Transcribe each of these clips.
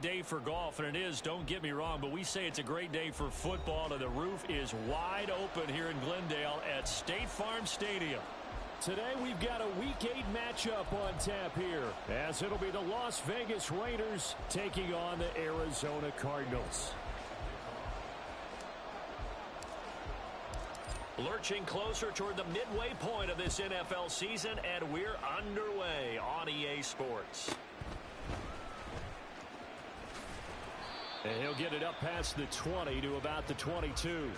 day for golf, and it is, don't get me wrong, but we say it's a great day for football, and the roof is wide open here in Glendale at State Farm Stadium. Today we've got a Week 8 matchup on tap here, as it'll be the Las Vegas Raiders taking on the Arizona Cardinals. Lurching closer toward the midway point of this NFL season, and we're underway on EA Sports. And he'll get it up past the 20 to about the 22.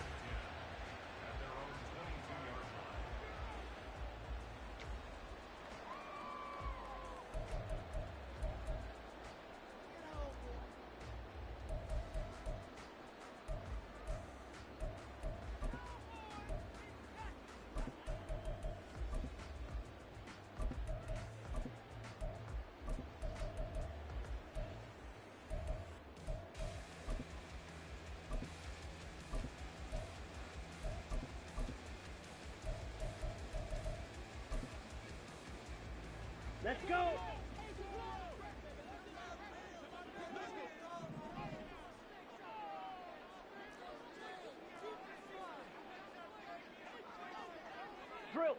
Let's go!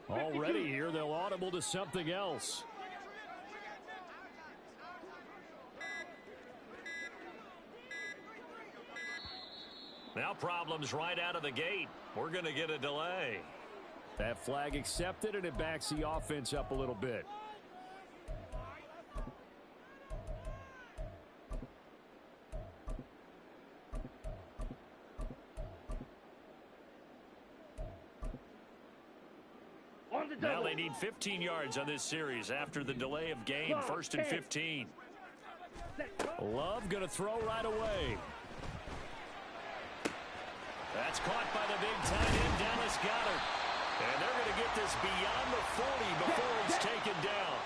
Already here, they'll audible to something else. Now problems right out of the gate. We're going to get a delay. That flag accepted, and it backs the offense up a little bit. Now they need 15 yards on this series after the delay of game. 1st and 15. Love going to throw right away. That's caught by the big tight end, Dallas Goedert. And they're going to get this beyond the 40 before it's taken down.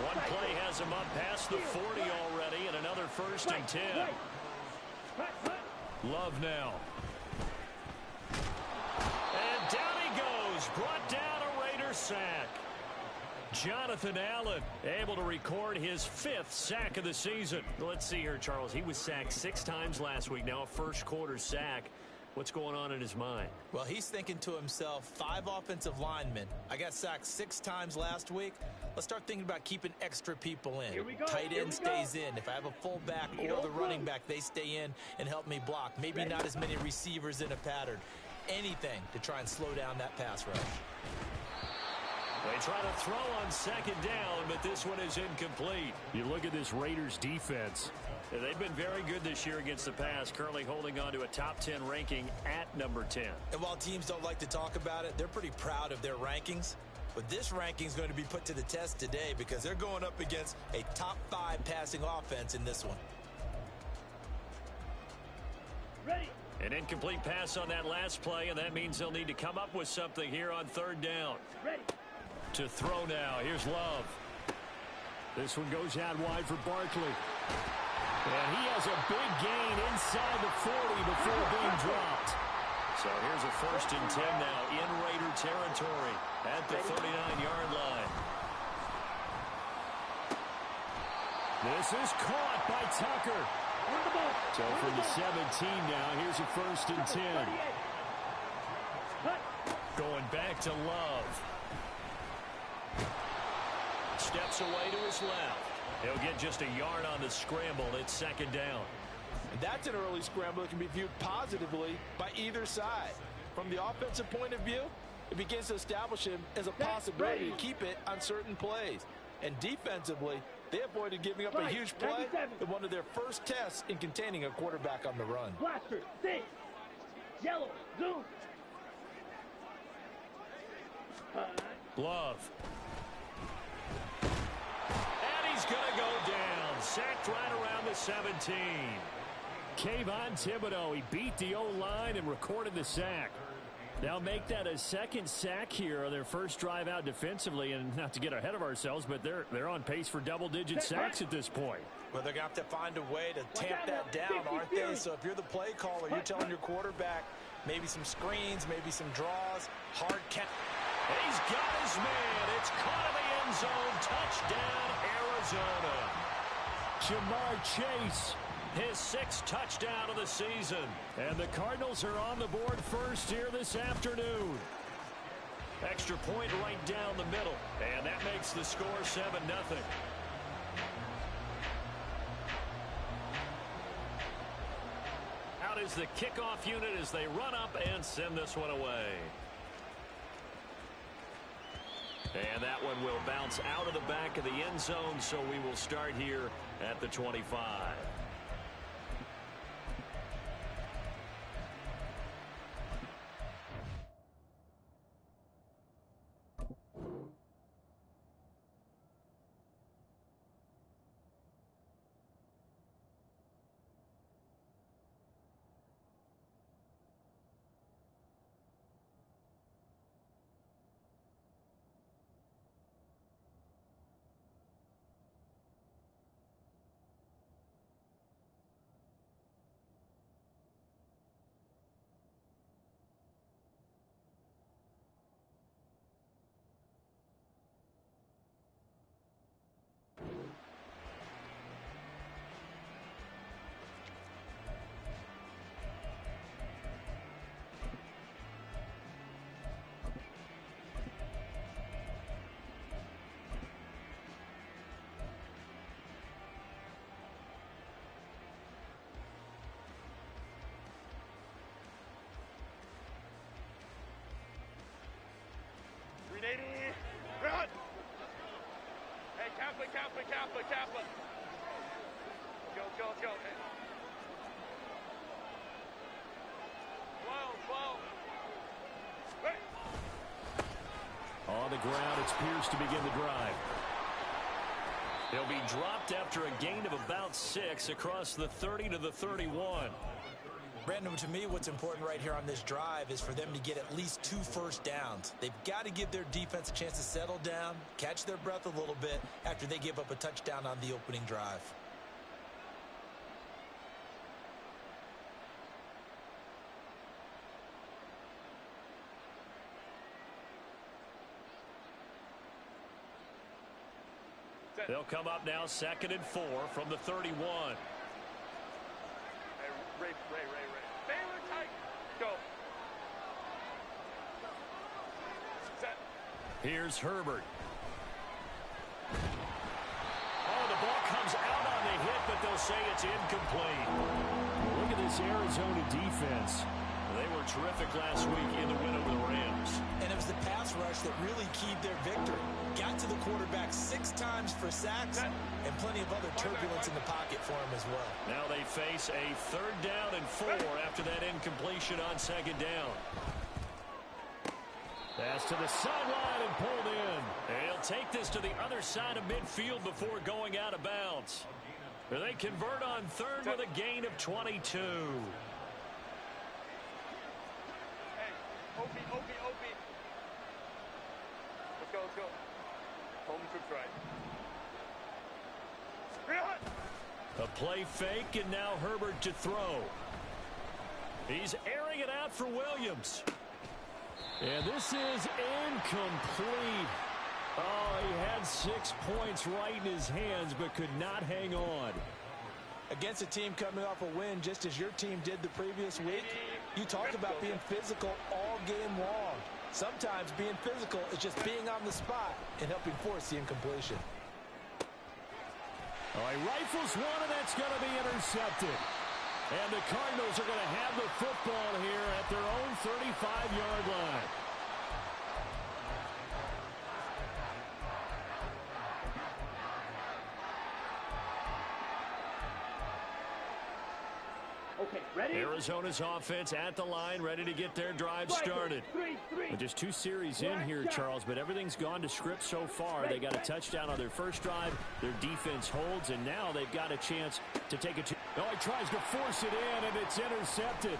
One play has him up past the 40 already, and another 1st and 10. Love now. And down he goes. Brought down a Raider sack. Jonathan Allen able to record his 5th sack of the season. Let's see here, Charles. He was sacked 6 times last week. Now a first-quarter sack. What's going on in his mind? Well, he's thinking to himself, 5 offensive linemen. I got sacked 6 times last week. Let's start thinking about keeping extra people in. Tight end stays in. If I have a fullback or the running back, they stay in and help me block. Maybe not as many receivers in a pattern. Anything to try and slow down that pass rush. They try to throw on 2nd down, but this one is incomplete. You look at this Raiders defense. They've been very good this year against the pass, currently holding on to a top 10 ranking at number 10. And while teams don't like to talk about it, they're pretty proud of their rankings. But this ranking is going to be put to the test today because they're going up against a top 5 passing offense in this one. Ready. An incomplete pass on that last play, and that means they'll need to come up with something here on 3rd down. Ready. To throw now. Here's Love. This one goes out wide for Barkley. And he has a big gain inside the 40 before being dropped. So here's a 1st and 10 now in Raider territory at the 39-yard line. This is caught by Tucker. So from the 17 now, here's a 1st and 10. Going back to Love. Steps away to his left. He'll get just a yard on the scramble. It's 2nd down. And that's an early scramble that can be viewed positively by either side. From the offensive point of view, it begins to establish him as a possibility to keep it on certain plays. And defensively, they avoided giving up a huge play in one of their first tests in containing a quarterback on the run. Blaster, 6. Yellow, zoom. Love. He's going to go down. Sacked right around the 17. Kayvon Thibodeau, he beat the O-line and recorded the sack. They'll make that a 2nd sack here on their first drive out defensively. And not to get ahead of ourselves, but they're on pace for double-digit sacks at this point. Well, they're going to have to find a way to tamp that down, aren't they? So if you're the play caller, you're telling your quarterback maybe some screens, maybe some draws, hard count. He's got his man. It's caught in the end zone. Touchdown, Arizona. Jamar Chase His 6th touchdown of the season. And the Cardinals are on the board first here this afternoon. Extra point right down the middle. And that makes the score 7-0. Out is the kickoff unit as they run up and send this one away. And that one will bounce out of the back of the end zone, so we will start here at the 25. Run! Hey, Kappa. Go. Slow. Hey. On the ground, it's Pierce to begin the drive. He'll be dropped after a gain of about 6 across the 30 to the 31. Brandon, to me, what's important right here on this drive is for them to get at least 2 first downs. They've got to give their defense a chance to settle down, catch their breath a little bit after they give up a touchdown on the opening drive. They'll come up now 2nd and 4 from the 31. Ray. Baylor tight. Go. Set. Here's Herbert. Oh, the ball comes out on the hit, but they'll say it's incomplete. Look at this Arizona defense. They were terrific last week in the win over the Rams. And it was the pass rush that really keyed their victory. Got to the quarterback 6 times for sacks and plenty of other turbulence in the pocket for him as well. Now they face a 3rd down and 4 after that incompletion on 2nd down. Pass to the sideline and pulled in. And he'll take this to the other side of midfield before going out of bounds. They convert on 3rd with a gain of 22. OP. Let's go. Home troops right. A play fake, and now Herbert to throw. He's airing it out for Williams. And this is incomplete. Oh, he had 6 points right in his hands, but could not hang on. Against a team coming off a win, just as your team did the previous week, you talk about being physical all game long. Sometimes being physical is just being on the spot and helping force the incompletion. Oh, he rifles one, and that's going to be intercepted. And the Cardinals are going to have the football here at their own 35-yard line. Okay, ready? Arizona's offense at the line, ready to get their drive started. Well, just 2 series in here, Charles, but everything's gone to script so far. They got a touchdown on their first drive. Their defense holds, and now they've got a chance to take it. Oh, he tries to force it in, and it's intercepted.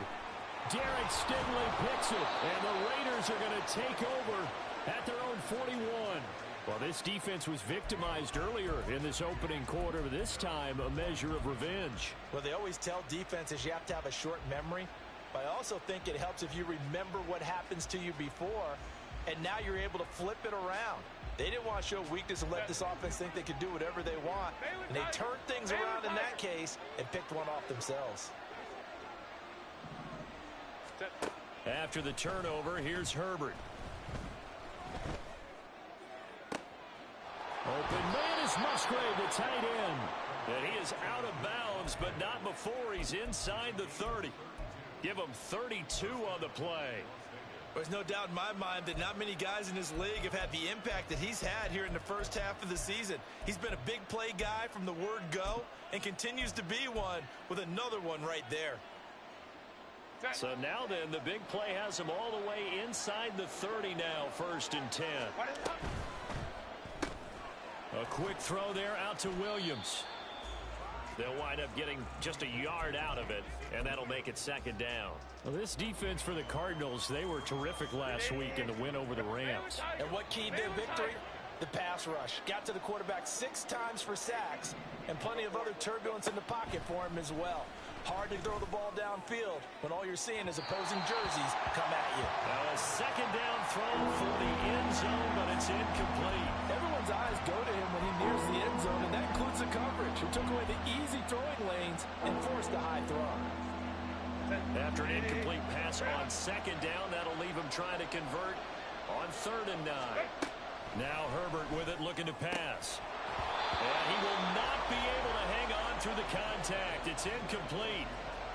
Derek Stingley picks it, and the Raiders are going to take over at their own 41. Well, this defense was victimized earlier in this opening quarter. This time, a measure of revenge. Well, they always tell defenses you have to have a short memory, but I also think it helps if you remember what happens to you before, and now you're able to flip it around. They didn't want to show weakness and let this offense think they could do whatever they want. And they turned things around in that case and picked one off themselves. After the turnover, here's Herbert. Open man is Musgrave, the tight end. And he is out of bounds, but not before he's inside the 30. Give him 32 on the play. There's no doubt in my mind that not many guys in this league have had the impact that he's had here in the first half of the season. He's been a big play guy from the word go and continues to be one with another one right there. So now then, the big play has him all the way inside the 30 now, 1st and 10. A quick throw there out to Williams. They'll wind up getting just a yard out of it, and that'll make it 2nd down. Well, this defense for the Cardinals, they were terrific last week in the win over the Rams. And what keyed their victory? The pass rush. Got to the quarterback 6 times for sacks, and plenty of other turbulence in the pocket for him as well. Hard to throw the ball downfield when all you're seeing is opposing jerseys come at you. Now a 2nd down throw for the end zone, but it's incomplete. Everyone's eyes go to him when he nears the end zone, and that includes the coverage, who took away the easy throwing lanes and forced a high throw. After an incomplete pass on 2nd down, that'll leave him trying to convert on 3rd and 9. Now Herbert with it, looking to pass. And he will not be able to hang on through the contact. It's incomplete.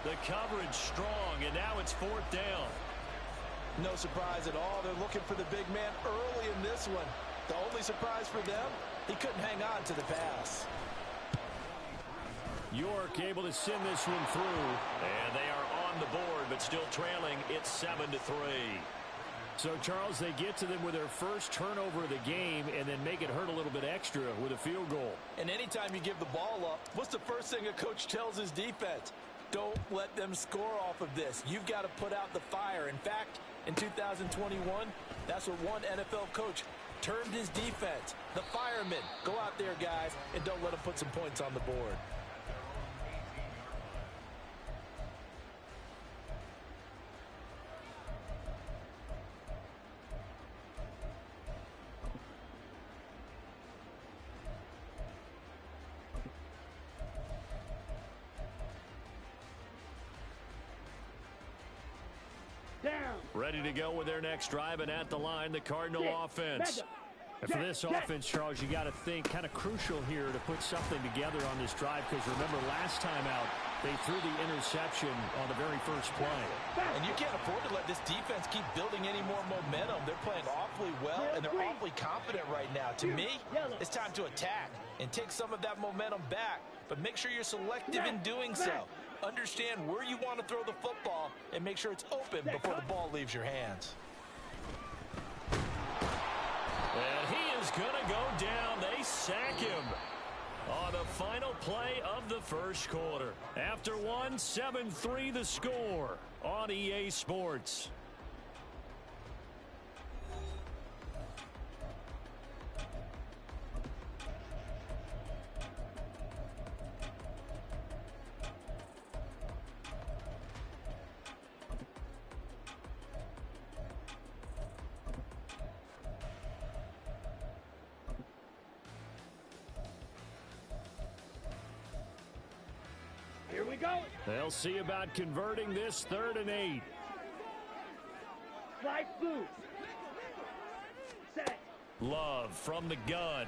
The coverage strong, and now it's 4th down. No surprise at all. They're looking for the big man early in this one. The only surprise for them, he couldn't hang on to the pass. York able to send this one through, and they are on the board, but still trailing. It's 7-3. So, Charles, they get to them with their first turnover of the game and then make it hurt a little bit extra with a field goal. And anytime you give the ball up, what's the first thing a coach tells his defense? Don't let them score off of this. You've got to put out the fire. In fact, in 2021, that's what one NFL coach termed his defense. The firemen. Go out there, guys, and don't let them put some points on the board. Ready to go with their next drive, and at the line, the Cardinal offense. And for this offense, Charles, you got to think kind of crucial here to put something together on this drive, because remember last time out, they threw the interception on the very first play. And you can't afford to let this defense keep building any more momentum. They're playing awfully well, and they're awfully confident right now. To me, it's time to attack and take some of that momentum back, but make sure you're selective in doing so. Understand where you want to throw the football and make sure it's open before the ball leaves your hands. And he is going to go down. They sack him on the final play of the first quarter. After one, 7-3 the score on EA Sports. Here we go. They'll see about converting this 3rd and 8. Slide blue. Set. Love from the gun.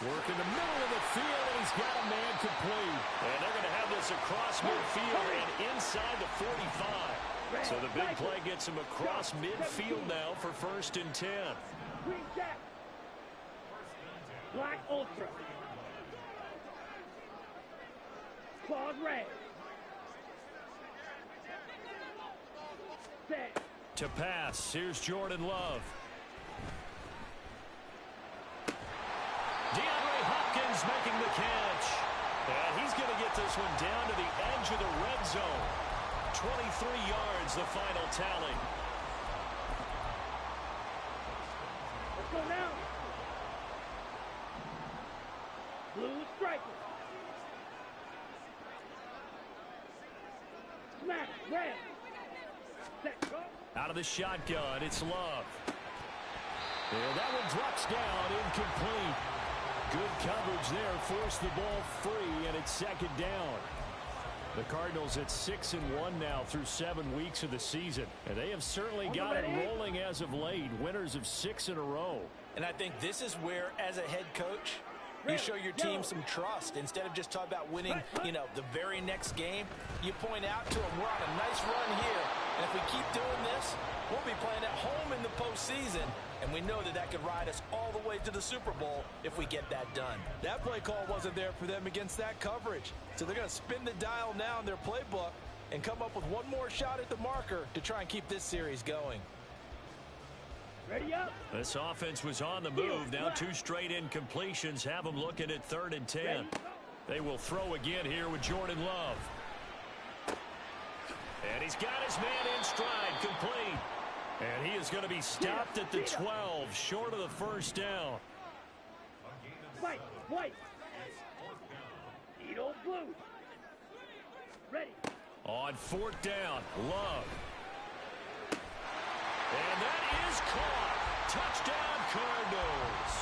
Work in the middle of the field, and he's got a man complete. And they're going to have this across midfield and inside the 45. So the big play gets him across midfield now for 1st and 10. Green jack. Black ultra. Claws red. Set. To pass, here's Jordan Love. DeAndre Hopkins making the catch. And he's going to get this one down to the edge of the red zone. 23 yards, the final tally. Let's go now. Blue striker. Smack red. Set, go. Out of the shotgun, it's Love. And that one drops down, incomplete. Good coverage there, forced the ball free, and it's second down. The Cardinals at 6-1 now through 7 weeks of the season. And they have certainly got it rolling as of late, winners of 6 in a row. And I think this is where, as a head coach, you show your team some trust. Instead of just talking about winning, the very next game, you point out to them, we're on a nice run here. And if we keep doing this, we'll be playing at home in the postseason. And we know that that could ride us all the way to the Super Bowl if we get that done. That play call wasn't there for them against that coverage. So they're going to spin the dial now in their playbook and come up with one more shot at the marker to try and keep this series going. Ready up. This offense was on the move. Now 2 straight incompletions have them looking at 3rd and 10. They will throw again here with Jordan Love. And he's got his man in stride, complete. And he is going to be stopped at the 12, short of the first down. White, white. Eat old blue. Ready. On 4th down, Love. And that is caught. Touchdown, Cardinals.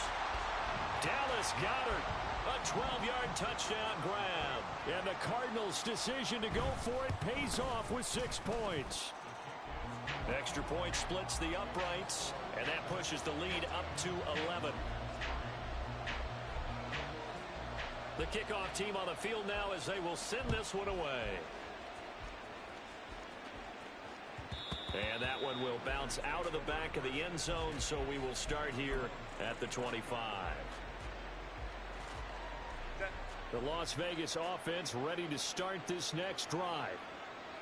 Dallas Goedert, a 12-yard touchdown grab. And the Cardinals' decision to go for it pays off with 6 points. Extra point splits the uprights, and that pushes the lead up to 11. The kickoff team on the field now as they will send this one away. And that one will bounce out of the back of the end zone, so we will start here at the 25. The Las Vegas offense ready to start this next drive.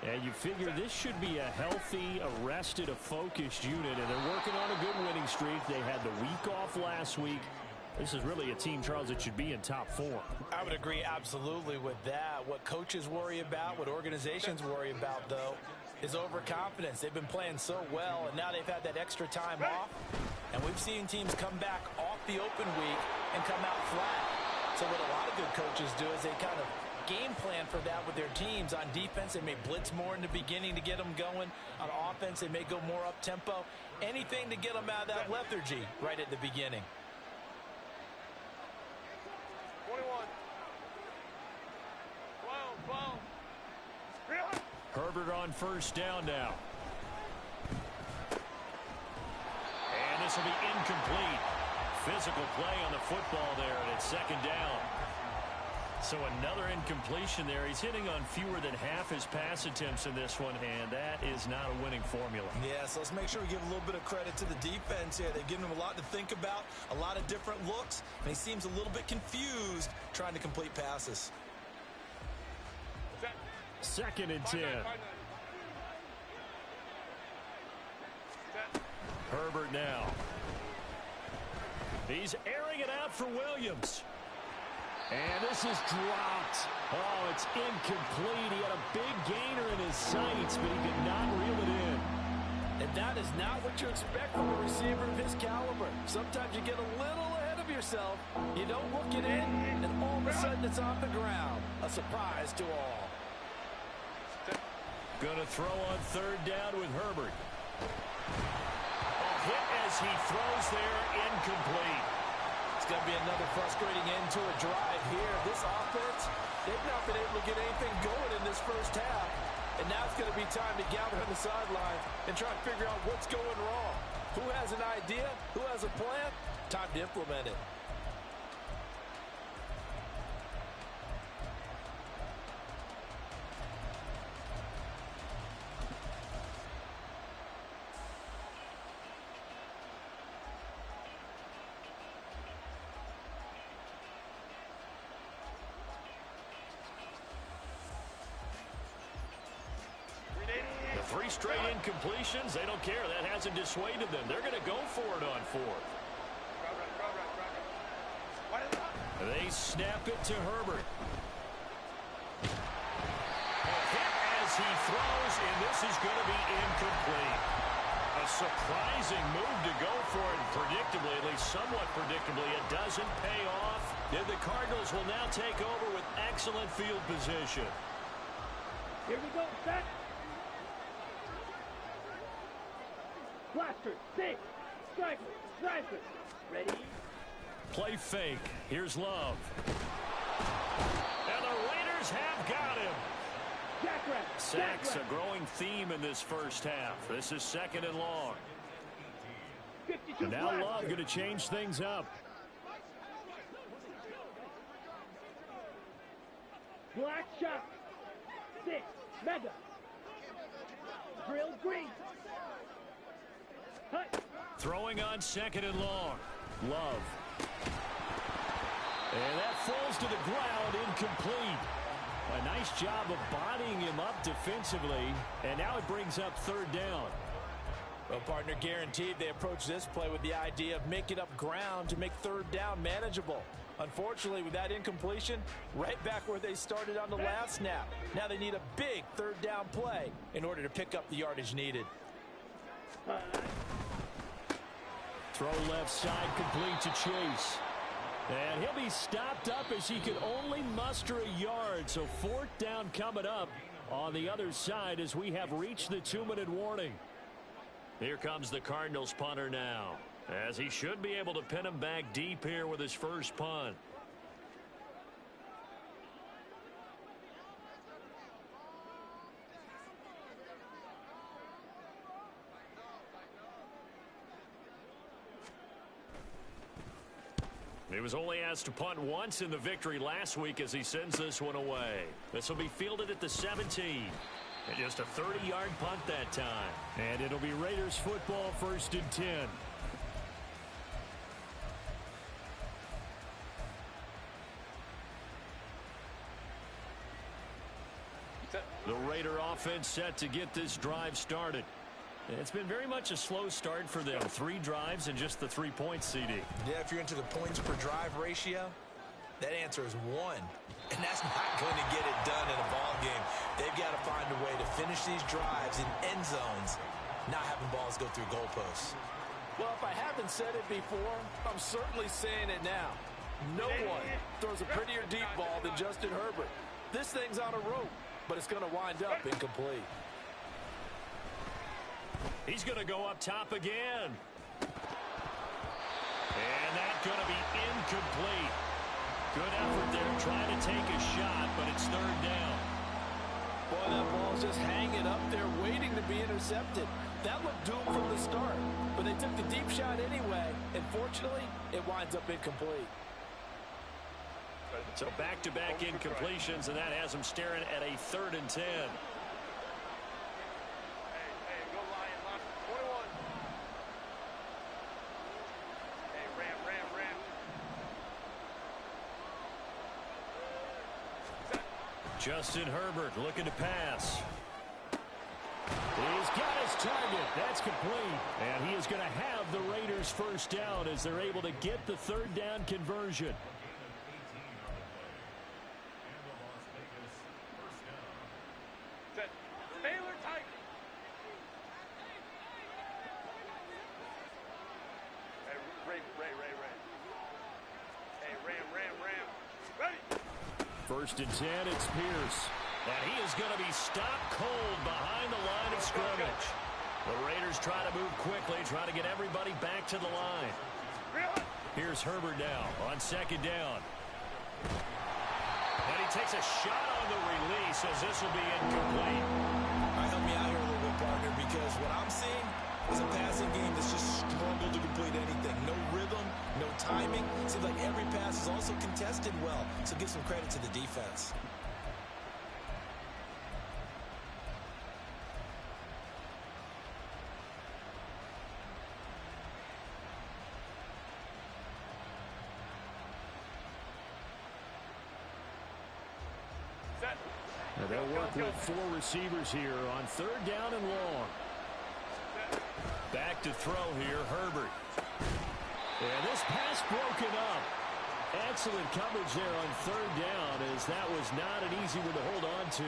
And you figure this should be a healthy, arrested, a focused unit, and they're working on a good winning streak. They had the week off last week. This is really a team, Charles, that should be in top form. I would agree absolutely with that. What coaches worry about, what organizations worry about, though, is overconfidence. They've been playing so well, and now they've had that extra time off. And we've seen teams come back off the open week and come out flat. So what a lot of good coaches do is they kind of game plan for that with their teams. On defense, they may blitz more in the beginning to get them going. On offense, they may go more up-tempo. Anything to get them out of that lethargy right at the beginning. 21. 12. Herbert on 1st down now. And this will be incomplete. Physical play on the football there, and it's 2nd down. So another incompletion there. He's hitting on fewer than half his pass attempts in this one, and that is not a winning formula. Yeah, so let's make sure we give a little bit of credit to the defense here. They've given him a lot to think about, a lot of different looks, and he seems a little bit confused trying to complete passes. 2nd and 10. Herbert now. He's airing it out for Williams. And this is dropped. Oh, it's incomplete. He had a big gainer in his sights, but he could not reel it in. And that is not what you expect from a receiver of his caliber. Sometimes you get a little ahead of yourself. You don't look it in, and all of a sudden it's on the ground. A surprise to all. Going to throw on 3rd down with Herbert. A hit as he throws there, incomplete. It's going to be another frustrating end to a drive here. This offense, they've not been able to get anything going in this first half. And now it's going to be time to gather on the sideline and try and figure out what's going wrong. Who has an idea? Who has a plan? Time to implement it. Three straight incompletions. They don't care. That hasn't dissuaded them. They're going to go for it on 4th. They snap it to Herbert. A hit as he throws, and this is going to be incomplete. A surprising move to go for it. Predictably, at least somewhat predictably, it doesn't pay off. And the Cardinals will now take over with excellent field position. Here we go, set. Blaster, 6. Striker, striker. Ready? Play fake. Here's Love. And the Raiders have got him. Jackrabbit. Sacks a growing theme in this first half. This is 2nd and long. 52 And now Blaster. Love going to change things up. Black shot. 6. Mega. Drill green. Hut. Throwing on 2nd and long. Love. And that falls to the ground, incomplete. A nice job of bodying him up defensively, and now it brings up 3rd down. Well, partner, guaranteed they approach this play with the idea of making up ground to make 3rd down manageable. Unfortunately, with that incompletion, right back where they started on the last snap. Now they need a big 3rd down play in order to pick up the yardage needed. Throw left side complete to Chase. And he'll be stopped up as he could only muster a yard. So 4th down coming up on the other side as we have reached the 2-minute warning. Here comes the Cardinals punter now, as he should be able to pin him back deep here with his first punt. He was only asked to punt once in the victory last week as he sends this one away. This will be fielded at the 17. And just a 30-yard punt that time. And it'll be Raiders football, 1st and 10. The Raider offense set to get this drive started. It's been very much a slow start for them. 3 drives and just the 3 points, CD. Yeah, if you're into the points per drive ratio, that answer is 1. And that's not going to get it done in a ball game. They've got to find a way to finish these drives in end zones, not having balls go through goalposts. Well, if I haven't said it before, I'm certainly saying it now. No one throws a prettier deep ball than Justin Herbert. This thing's on a rope, but it's going to wind up incomplete. He's going to go up top again. And that's going to be incomplete. Good effort there trying to take a shot, but it's 3rd down. Boy, that ball's just hanging up there waiting to be intercepted. That looked doomed from the start, but they took the deep shot anyway, and fortunately, it winds up incomplete. So back-to-back incompletions, and that has them staring at a 3rd and 10. Justin Herbert looking to pass. He's got his target. That's complete. And he is going to have the Raiders 1st down as they're able to get the 3rd down conversion. Baylor tight. Hey, Ray. Hey, Ram. Ready? 1st and 10, it's Pierce. And he is going to be stopped cold behind the line of scrimmage. The Raiders try to move quickly, try to get everybody back to the line. Here's Herbert now on 2nd down. And he takes a shot on the release as this will be incomplete. All right, help me out here a little bit, partner, because what I'm seeing is a passing game that's just struggled to complete anything. No rhythm, no timing. Seems like every pass is also contested well, so give some credit to the defense. And they'll work with 4 receivers here on 3rd down and long. Back to throw here, Herbert. And this pass broken up. Excellent coverage there on 3rd down, as that was not an easy one to hold on to.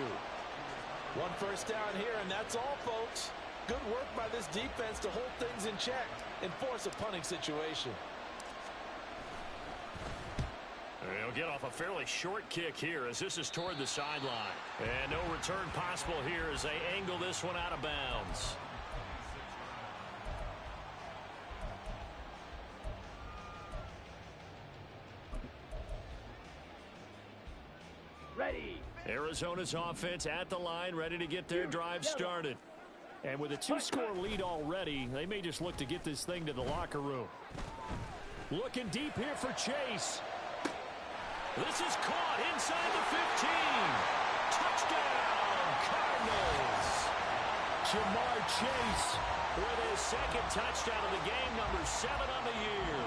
1 first down here, and that's all, folks. Good work by this defense to hold things in check and force a punting situation. They'll get off a fairly short kick here as this is toward the sideline. And no return possible here as they angle this one out of bounds. Ready. Arizona's offense at the line, ready to get their drive started. And with a 2-score lead already, they may just look to get this thing to the locker room. Looking deep here for Chase. This is caught inside the 15. Touchdown, Cardinals. Jamar Chase with his second touchdown of the game, number 7 on the year.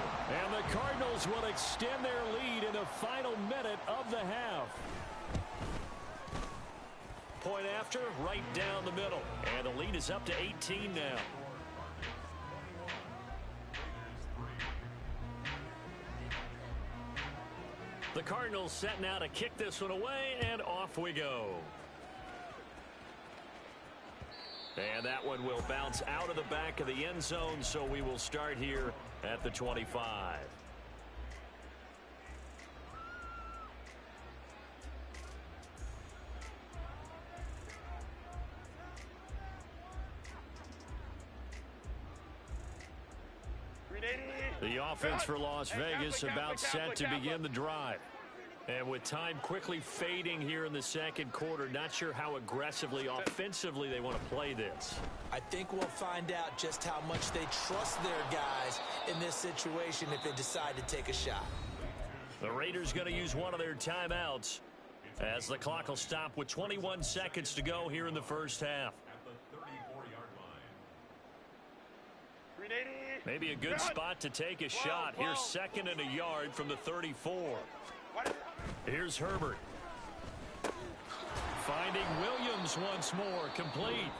And the Cardinals will extend their lead in the final minute of the half. Point after, right down the middle. And the lead is up to 18 now. The Cardinals set now to kick this one away, and off we go. And that one will bounce out of the back of the end zone, so we will start here at the 25. The offense for Las Vegas about set to begin the drive. And with time quickly fading here in the second quarter, not sure how aggressively, offensively they want to play this. I think we'll find out just how much they trust their guys in this situation if they decide to take a shot. The Raiders going to use one of their timeouts as the clock will stop with 21 seconds to go here in the first half. Maybe a good spot to take a shot. Here's 2nd and a yard from the 34. Here's Herbert. Finding Williams once more, complete.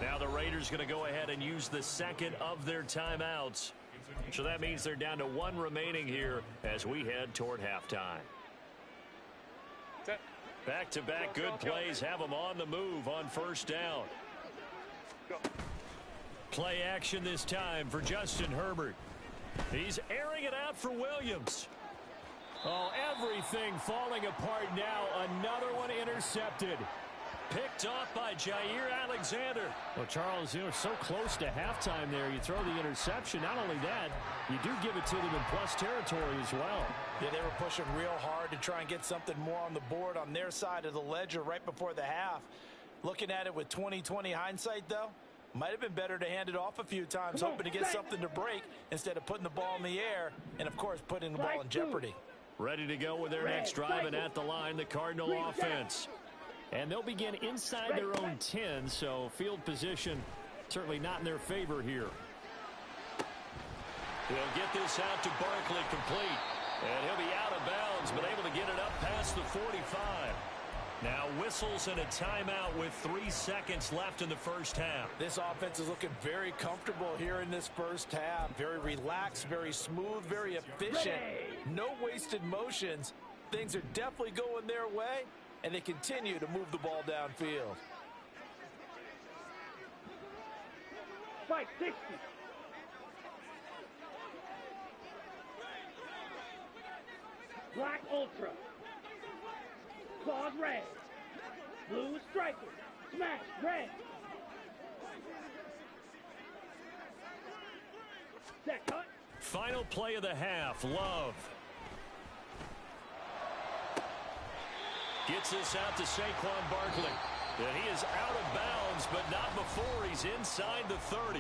Now the Raiders going to go ahead and use the second of their timeouts. So that means they're down to 1 remaining here as we head toward halftime. Back-to-back good plays have them on the move on first down. Play action this time for Justin Herbert. He's airing it out for Williams. Oh, everything falling apart now. Another one intercepted. Picked off by Jair Alexander. Well, Charles, you're so close to halftime there. You throw the interception. Not only that, you do give it to them in plus territory as well. Yeah, they were pushing real hard to try and get something more on the board on their side of the ledger right before the half. Looking at it with 20/20 hindsight, though, might have been better to hand it off a few times, hoping to get something to break instead of putting the ball in the air and, of course, putting the ball in jeopardy. Ready to go with their next drive, and at the line, the Cardinal offense. And they'll begin inside their own 10, so field position certainly not in their favor here. He'll get this out to Barkley, complete. And he'll be out of bounds, but able to get it up past the 45. Now whistles and a timeout with 3 seconds left in the first half. This offense is looking very comfortable here in this first half. Very relaxed, very smooth, very efficient. No wasted motions. Things are definitely going their way, and they continue to move the ball downfield. Fight 60. Black Ultra. Claws red. Blue striker. Smash red. Set cut. Final play of the half. Love. Gets this out to Saquon Barkley. And he is out of bounds, but not before he's inside the 30.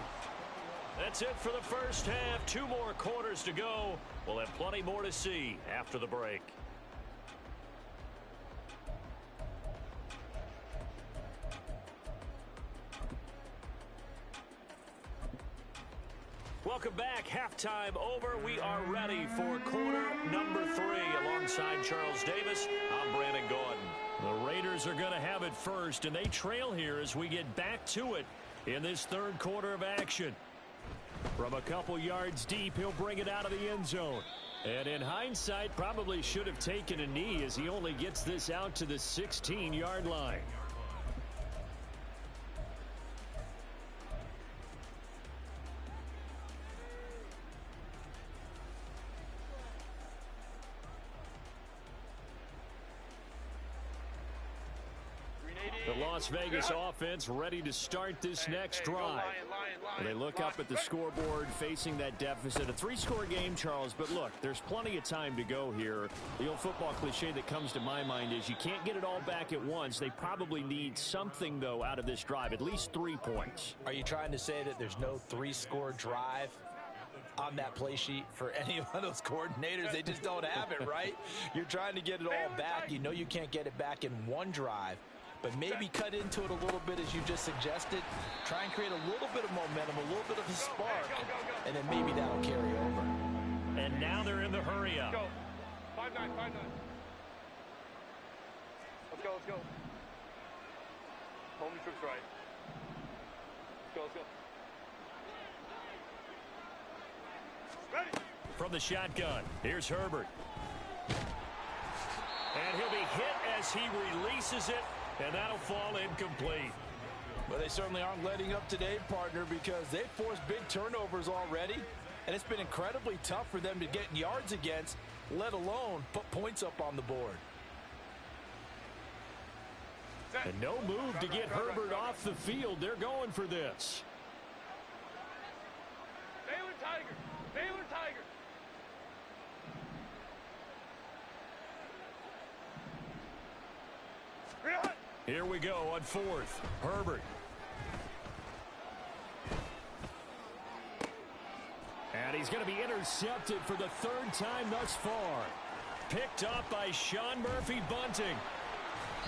That's it for the first half. 2 more quarters to go. We'll have plenty more to see after the break. Welcome back. Halftime over. We are ready for quarter number 3. Alongside Charles Davis, I'm Brandon Gordon. The Raiders are going to have it first, and they trail here as we get back to it in this third quarter of action. From a couple yards deep, he'll bring it out of the end zone. And in hindsight, probably should have taken a knee as he only gets this out to the 16-yard line. The Las Vegas offense ready to start this next drive. They look up at the scoreboard facing that deficit. A 3-score game, Charles, but look, there's plenty of time to go here. The old football cliche that comes to my mind is you can't get it all back at once. They probably need something, though, out of this drive, at least 3 points. Are you trying to say that there's no 3-score drive on that play sheet for any one of those coordinators? They just don't have it, right? You're trying to get it all back. You know you can't get it back in one drive. But maybe cut into it a little bit as you just suggested. Try and create a little bit of momentum, a little bit of a spark, and then maybe that'll carry over. And now they're in the hurry up. Go. 5-9, 5-9. Let's go, let's go. Home troops right. Let's go, let's go. Ready. From the shotgun, here's Herbert. And he'll be hit as he releases it. And that'll fall incomplete. Well, they certainly aren't letting up today, partner, because they've forced big turnovers already. And it's been incredibly tough for them to get yards against, let alone put points up on the board. And no move to get Herbert off the field. They're going for this. Baylor Tigers. Baylor Tigers. Here we go on 4th. Herbert. And he's going to be intercepted for the 3rd time thus far. Picked up by Sean Murphy Bunting.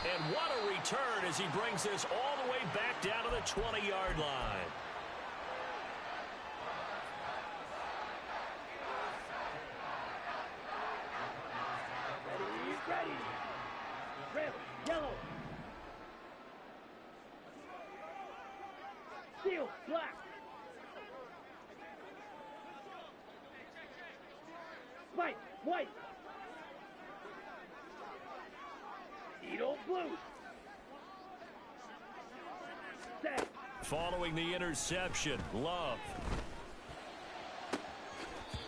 And what a return as he brings this all the way back down to the 20-yard line. He's ready. Red, yellow. Steel, black. White, white. Needle, blue. Set. Following the interception, Love.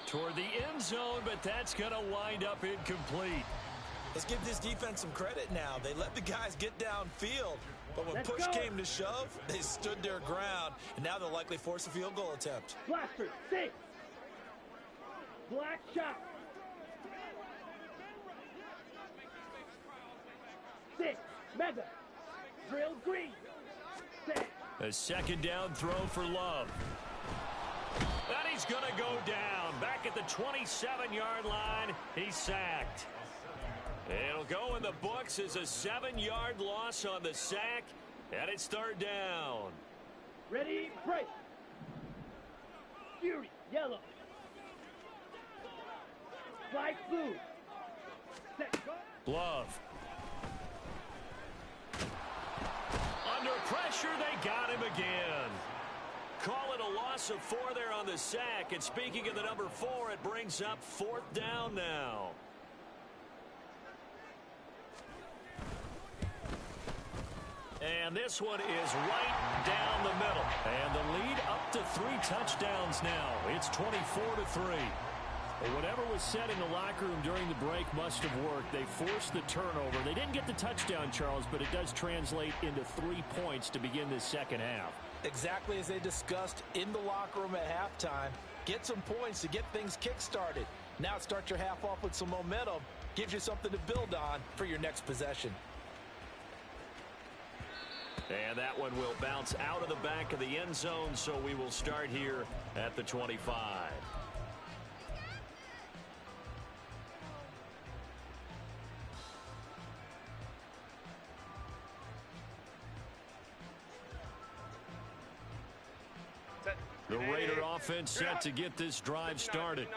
Toward the end zone, but that's going to wind up incomplete. Let's give this defense some credit now. They let the guys get downfield. But when push came to shove, they stood their ground, and now they'll likely force a field goal attempt. Blaster, 6. Black shot. 6. Mega. Drill green. 6. A 2nd down throw for Love. And he's going to go down. Back at the 27-yard line, he's sacked. It'll go in the books as a 7-yard loss on the sack, and it's 3rd down. Ready, break. Fury, yellow. Flag blue. Set. Love. Under pressure, they got him again. Call it a loss of 4 there on the sack. And speaking of the number 4, it brings up 4th down now. And this one is right down the middle. And the lead up to 3 touchdowns now. It's 24-3. Whatever was said in the locker room during the break must have worked. They forced the turnover. They didn't get the touchdown, Charles, but it does translate into 3 points to begin this second half. Exactly as they discussed in the locker room at halftime. Get some points to get things kick-started. Now start your half off with some momentum. Gives you something to build on for your next possession. And that one will bounce out of the back of the end zone, so we will start here at the 25. The Raider offense set to get this drive started.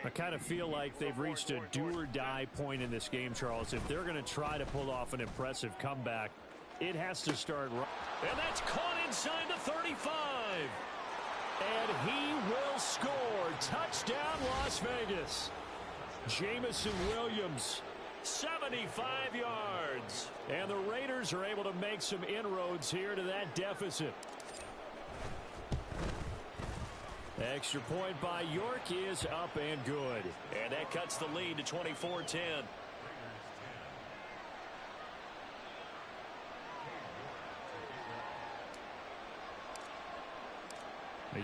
I kind of feel like they've reached a do-or-die point in this game, Charles. If they're going to try to pull off an impressive comeback, it has to start right. And that's caught inside the 35. And he will score. Touchdown, Las Vegas. Jamison Williams, 75 yards. And the Raiders are able to make some inroads here to that deficit. Extra point by York is up and good. And that cuts the lead to 24-10.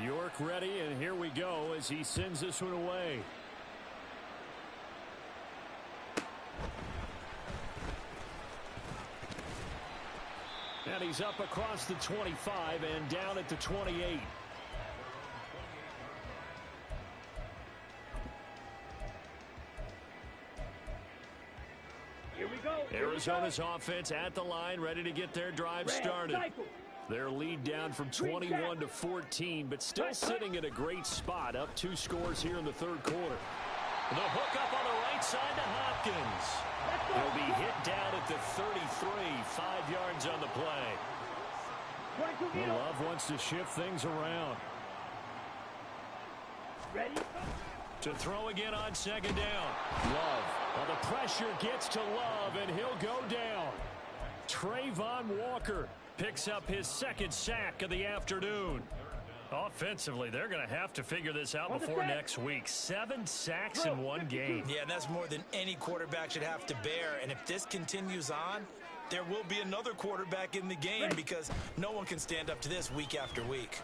York ready, and here we go as he sends this one away. And he's up across the 25 and down at the 28. Here we go. Arizona's offense at the line, ready to get their drive started. Their lead down from 21 to 14, but still sitting in a great spot, up 2 scores here in the third quarter. The hook up on the right side to Hopkins. He'll be hit down at the 33, 5 yards on the play. Love wants to shift things around. Ready? To throw again on second down. Love. Well, the pressure gets to Love, and he'll go down. Trayvon Walker Picks up his second sack of the afternoon. Offensively, they're going to have to figure this out before next week. 7 sacks in one game. Yeah, and that's more than any quarterback should have to bear. And if this continues on, there will be another quarterback in the game because no one can stand up to this week after week.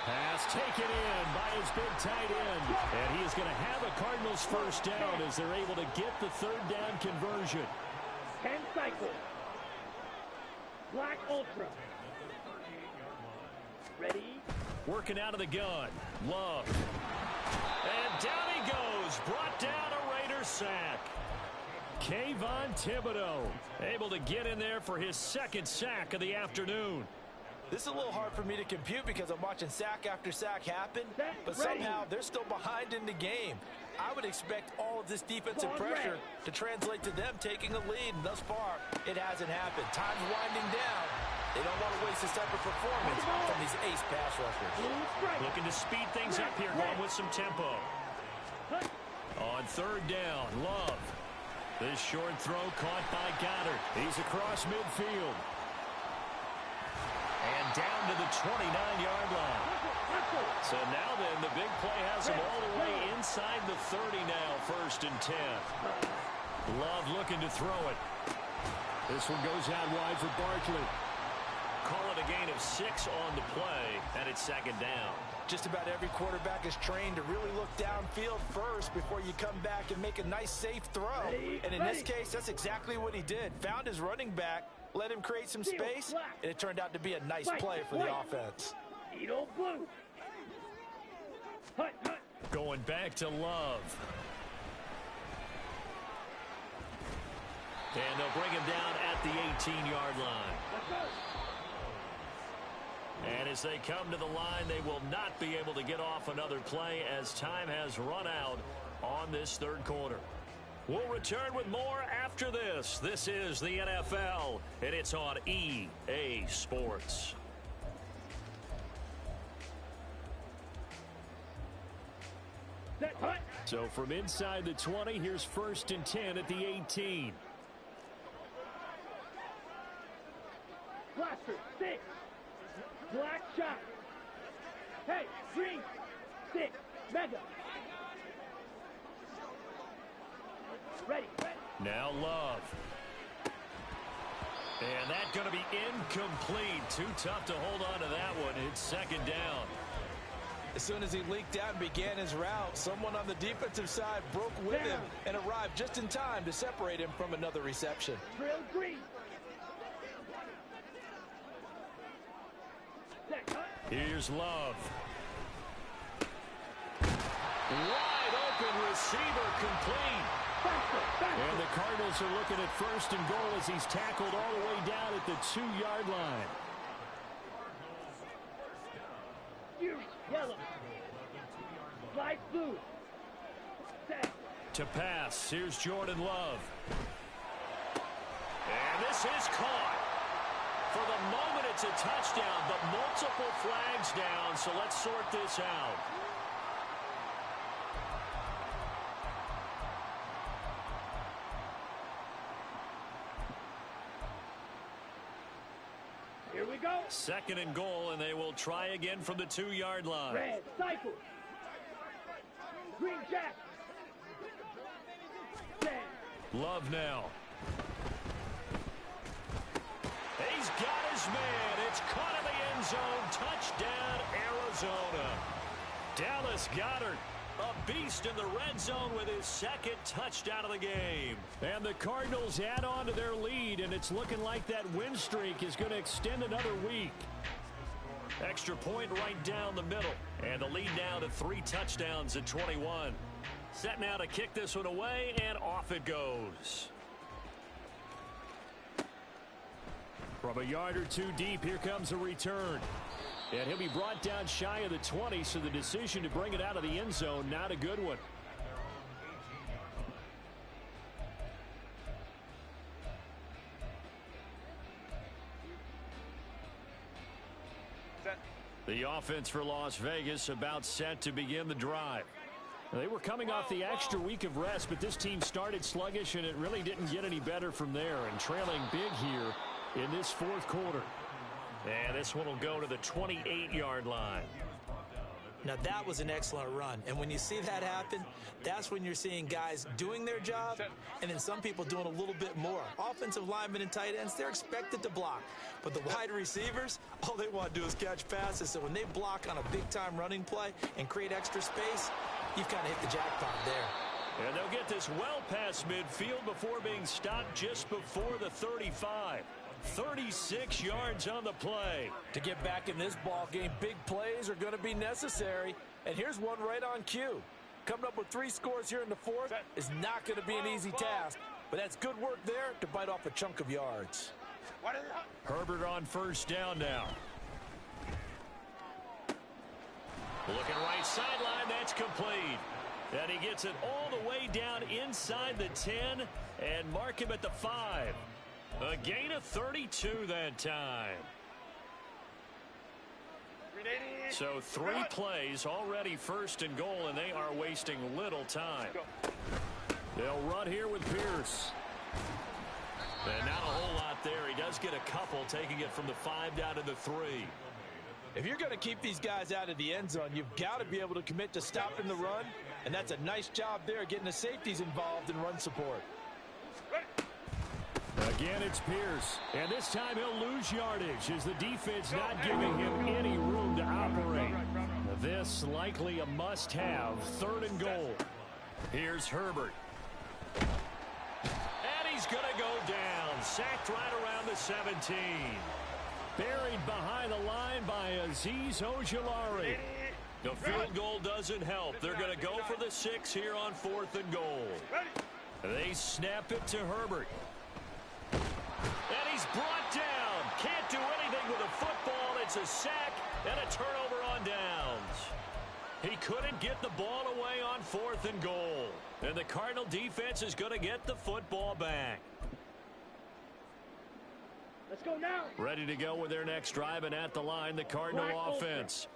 Pass taken in by his big tight end. And he is going to have a Cardinals first down as they're able to get the third down conversion. 10 cycles. Black Ultra. Ready? Working out of the gun. Love. And down he goes. Brought down a Raider sack. Kayvon Thibodeau able to get in there for his second sack of the afternoon. This is a little hard for me to compute because I'm watching sack after sack happen, but somehow they're still behind in the game. I would expect all of this defensive pressure to translate to them taking a lead, and thus far, it hasn't happened. Time's winding down. They don't want to waste a separate performance from these ace pass rushers. Looking to speed things up here, going with some tempo. On third down, Love. This short throw caught by Goddard. He's across midfield. And down to the 29-yard line. So now then, the big play has him all the way inside the 30 now, 1st and 10. Love looking to throw it. This one goes out wide for Barkley. Call it a gain of 6 on the play, and it's 2nd down. Just about every quarterback is trained to really look downfield first before you come back and make a nice, safe throw. And in this case, that's exactly what he did. Found his running back, let him create some space, and it turned out to be a nice play for the offense. Going back to Love. And they'll bring him down at the 18-yard line. And as they come to the line, they will not be able to get off another play as time has run out on this third quarter. We'll return with more after this. This is the NFL, and it's on EA Sports. So from inside the 20, here's 1st and 10 at the 18. Blaster, 6. Black shot. Hey, green. 6. Mega. Ready. Now Love. And that's going to be incomplete. Too tough to hold on to that one. It's 2nd down. As soon as he leaked out and began his route, someone on the defensive side broke with him and arrived just in time to separate him from another reception. Drill green. Here's Love. Wide open receiver complete. And the Cardinals are looking at 1st and goal as he's tackled all the way down at the 2-yard line. Yellow. Light blue. Set. To pass. Here's Jordan Love. And this is caught. For the moment, it's a touchdown, but multiple flags down, so let's sort this out. Here we go. 2nd and goal, and they will try again from the 2-yard line. Red cycle. Green jack. Love now. He's got his man. It's caught in the end zone. Touchdown, Arizona. Dallas Goedert, a beast in the red zone with his second touchdown of the game. And the Cardinals add on to their lead, and it's looking like that win streak is going to extend another week. Extra point right down the middle. And the lead now to 3 touchdowns at 21. Set now to kick this one away, and off it goes. From a yard or two deep, here comes a return. And he'll be brought down shy of the 20, so the decision to bring it out of the end zone, not a good one. The offense for Las Vegas about set to begin the drive. They were coming off the extra week of rest, but this team started sluggish, and it really didn't get any better from there, and trailing big here in this fourth quarter. And this one will go to the 28-yard line. Now, that was an excellent run. And when you see that happen, that's when you're seeing guys doing their job and then some people doing a little bit more. Offensive linemen and tight ends, they're expected to block. But the wide receivers, all they want to do is catch passes. So when they block on a big-time running play and create extra space, you've kind of hit the jackpot there. And they'll get this well past midfield before being stopped just before the 35. 36 yards on the play. To get back in this ball game, big plays are going to be necessary. And here's one right on cue. Coming up with 3 scores here in the fourth is not going to be an easy task. But that's good work there to bite off a chunk of yards. Herbert on first down now. Looking right sideline, that's complete. And he gets it all the way down inside the 10 and mark him at the 5. A gain of 32 that time. So 3 plays already first and goal, and they are wasting little time. They'll run here with Pierce. And not a whole lot there. He does get a couple, taking it from the 5 down to the 3. If you're going to keep these guys out of the end zone, you've got to be able to commit to stopping the run, and that's a nice job there getting the safeties involved in run support. Again, it's Pierce, and this time he'll lose yardage as the defense not giving him any room to operate. This likely a must-have, 3rd and goal. Here's Herbert. And he's going to go down, sacked right around the 17. Buried behind the line by Azeez Ojulari. The field goal doesn't help. They're going to go for the 6 here on 4th and goal. They snap it to Herbert. And he's brought down. Can't do anything with a football. It's a sack and a turnover on downs. He couldn't get the ball away on 4th and goal. And the Cardinal defense is going to get the football back. Let's go now. Ready to go with their next drive, and at the line, the Cardinal offense.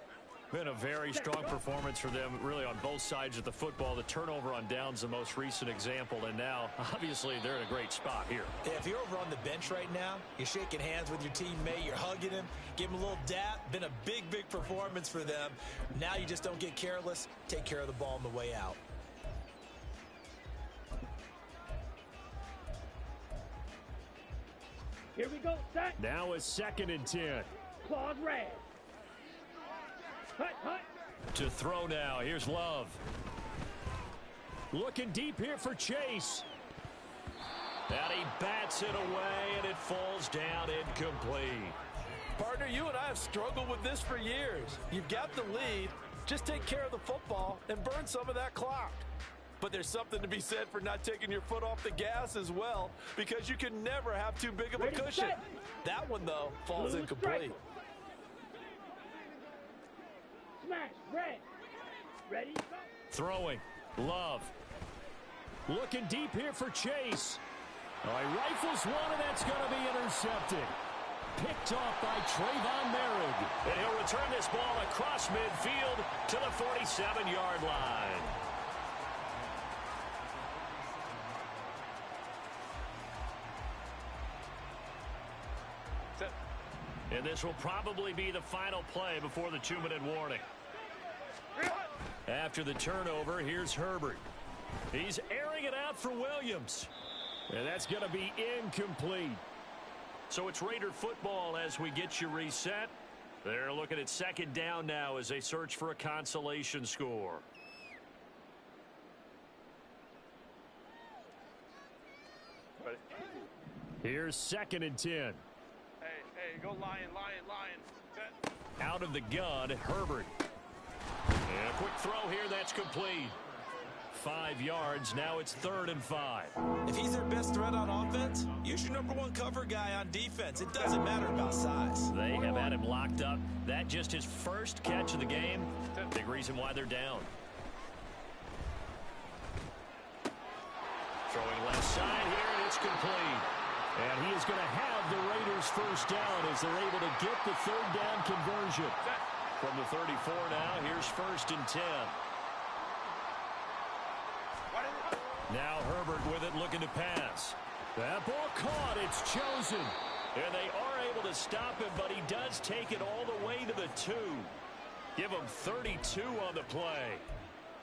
Been a very strong performance for them, really, on both sides of the football. The turnover on downs, the most recent example, and now, obviously, they're in a great spot here. Yeah, if you're over on the bench right now, you're shaking hands with your teammate, you're hugging him, give him a little dap. Been a big, big performance for them. Now you just don't get careless. Take care of the ball on the way out. Here we go, set. Now a 2nd and 10. Claws red. Hut, hut. To throw now. Here's Love. Looking deep here for Chase. And he bats it away, and it falls down incomplete. Partner, you and I have struggled with this for years. You've got the lead. Just take care of the football and burn some of that clock. But there's something to be said for not taking your foot off the gas as well, because you can never have too big of a cushion. That one, though, falls incomplete. Smash, red. Ready, go. Throwing. Love. Looking deep here for Chase. Oh, he rifles one, and that's going to be intercepted. Picked off by Trayvon Merrick. And he'll return this ball across midfield to the 47-yard line. And this will probably be the final play before the 2-minute warning. After the turnover, here's Herbert. He's airing it out for Williams. And that's going to be incomplete. So it's Raider football as we get you reset. They're looking at second down now as they search for a consolation score. Here's 2nd and 10. Hey, go Lion. Out of the gun, Herbert. And a quick throw here, that's complete. 5 yards, now it's 3rd and 5. If he's their best threat on offense, use your #1 cover guy on defense. It doesn't matter about size. They have had him locked up. That just his first catch of the game. Big reason why they're down. Throwing left side here, and it's complete. And he is going to have the Raiders first down as they're able to get the 3rd down conversion. From the 34 now, here's 1st and 10. Now Herbert with it, looking to pass. That ball caught, it's chosen. And they are able to stop him, but he does take it all the way to the 2. Give him 32 on the play.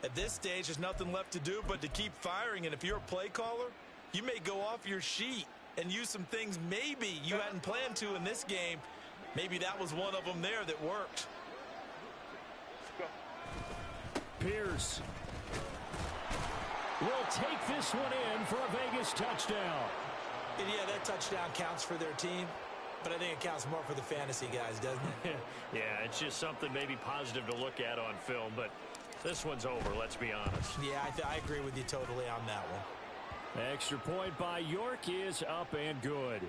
At this stage, there's nothing left to do but to keep firing. And if you're a play caller, you may go off your sheet and use some things maybe you hadn't planned to in this game. Maybe that was one of them there that worked. Pierce will take this one in for a Vegas touchdown. And yeah, that touchdown counts for their team, but I think it counts more for the fantasy guys, doesn't it? Yeah, it's just something maybe positive to look at on film, but this one's over, let's be honest. Yeah, I agree with you totally on that one. Extra point by York is up and good.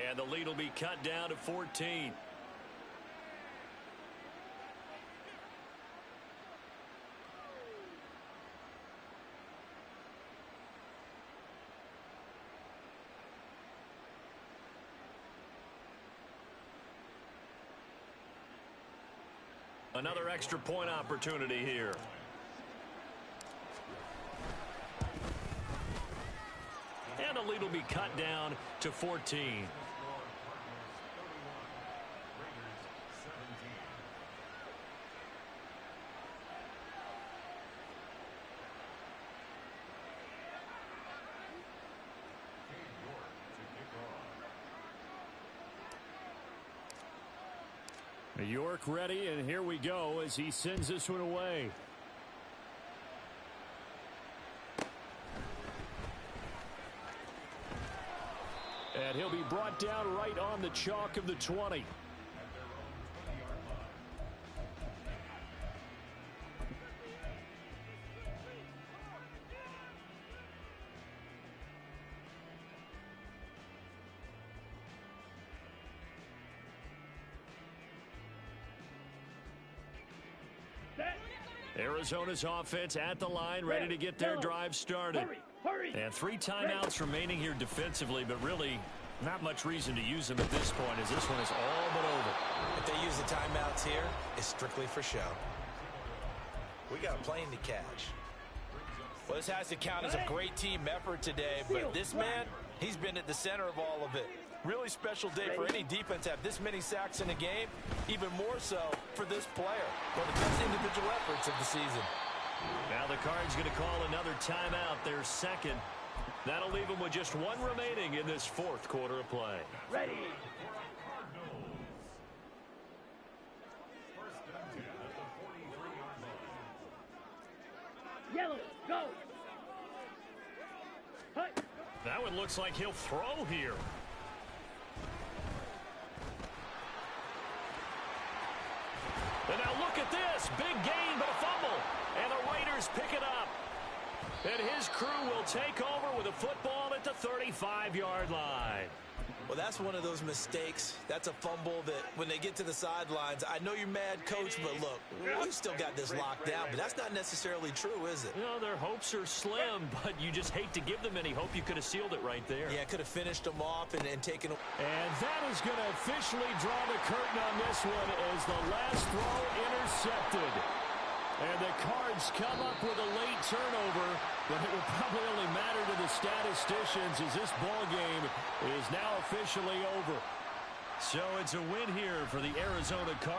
And the lead will be cut down to 14. Another extra point opportunity here. And the lead will be cut down to 14. York ready, and here we go as he sends this one away. And he'll be brought down right on the chalk of the 20. Arizona's offense at the line, ready to get their drive started. And 3 timeouts remaining here defensively, but really not much reason to use them at this point as this one is all but over. If they use the timeouts here, it's strictly for show. We got a plane to catch. Well, this has to count as a great team effort today, but this man, he's been at the center of all of it. Really special day for any defense to have this many sacks in a game, even more so for this player. One of the best individual efforts of the season. Now the Cards going to call another timeout, their second. That'll leave them with just 1 remaining in this 4th quarter of play. Ready. Yellow, go. Hut. That one looks like he'll throw here. And now look at this. Big gain, but a fumble. And the Raiders pick it up. And his crew will take over with a football at the 35-yard line. Well, that's one of those mistakes. That's a fumble that when they get to the sidelines, I know you're mad, Coach, but look, we've still got this locked down. But that's not necessarily true, is it? You know, their hopes are slim, but you just hate to give them any hope. You could have sealed it right there. Yeah, could have finished them off and taken. And that is going to officially draw the curtain on this one as the last throw intercepted. And the Cards come up with a late turnover, but it will probably only matter to the statisticians as this ball game is now officially over. So it's a win here for the Arizona Cards.